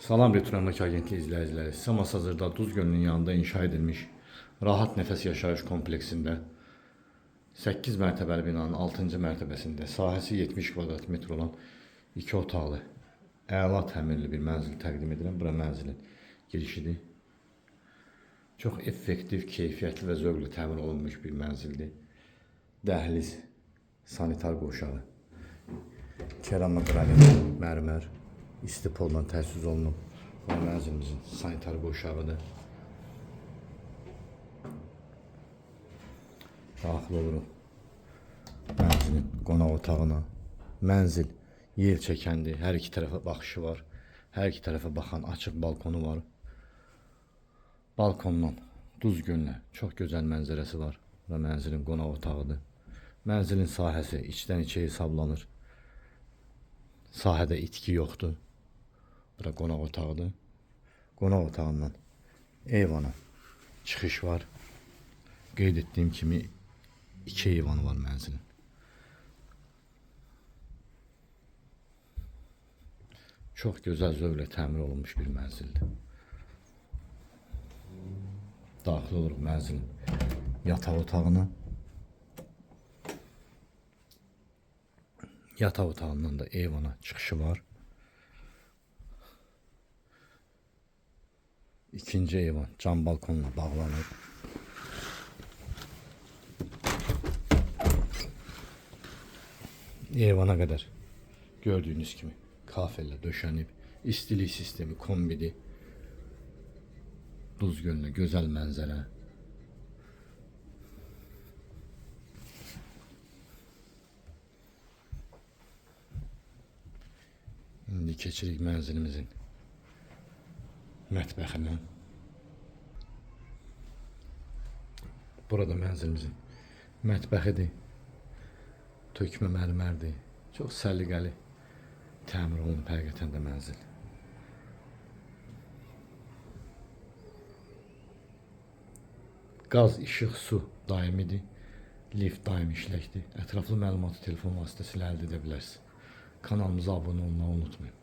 Salam Retroemlak Agentliği izləyiciləri. Samas hazırda Duz Gölünün yanında inşa edilmiş Rahat Nəfəs Yaşayış kompleksində 8 mərtəbəli binanın 6-cı mərtəbəsində sahəsi 70 kvadrat metr olan 2 otaqlı, əla təmirli bir mənzil təqdim edirəm. Bura mənzilin girişidir. Çox effektiv, keyfiyyətli və zövqlə təmir olunmuş bir mənzildir. Dəhliz, sanitar qovşağı, keramogranit, mərmər, istipolla təchiz olunub. Bu mənzilimizin sanitar qovşağıdır. Daxil oluruq mənzilin qonaq otağına. Mənzil yer çəkəndir. Hər iki tərəfə baxışı var. Hər iki tərəfə baxan açıq balkonu var. Balkondan Duz Gölünə çox gözəl mənzərəsi var. Və mənzilin qonaq otağıdır. Mənzilin sahəsi içdən içə hesablanır. Sahədə itki yoxdur. Bura qonaq otağıdır. Qonaq otağından eyvana çıxış var. Qeyd etdiyim kimi 2 eyvanı var mənzilin. Çox gözəl zövqlə təmir olunmuş bir mənzildir. Daxil oluruq mənzilin yataq otağına. Yataq otağından da eyvana çıxışı var. İkinci eyvan cam balkonla bağlanır. Eyvana qədər gördüyünüz kimi kafellə döşənib, istilik sistemi kombidi, Duz Gölünə gözəl mənzərə. İndi keçirik mənzilimizin mətbəxinə. Burada mənzilimizin mətbəxidir. Tökmə mərmərdir. Çox səliqəli təmir olunub həqiqətən də mənzil. Qaz, işıq, su daimidir. Lift daimi işləkdir. Ətraflı məlumatı telefon vasitəsilə əldə edə bilərsiniz. Kanalımıza abunə olmayı unutmayın.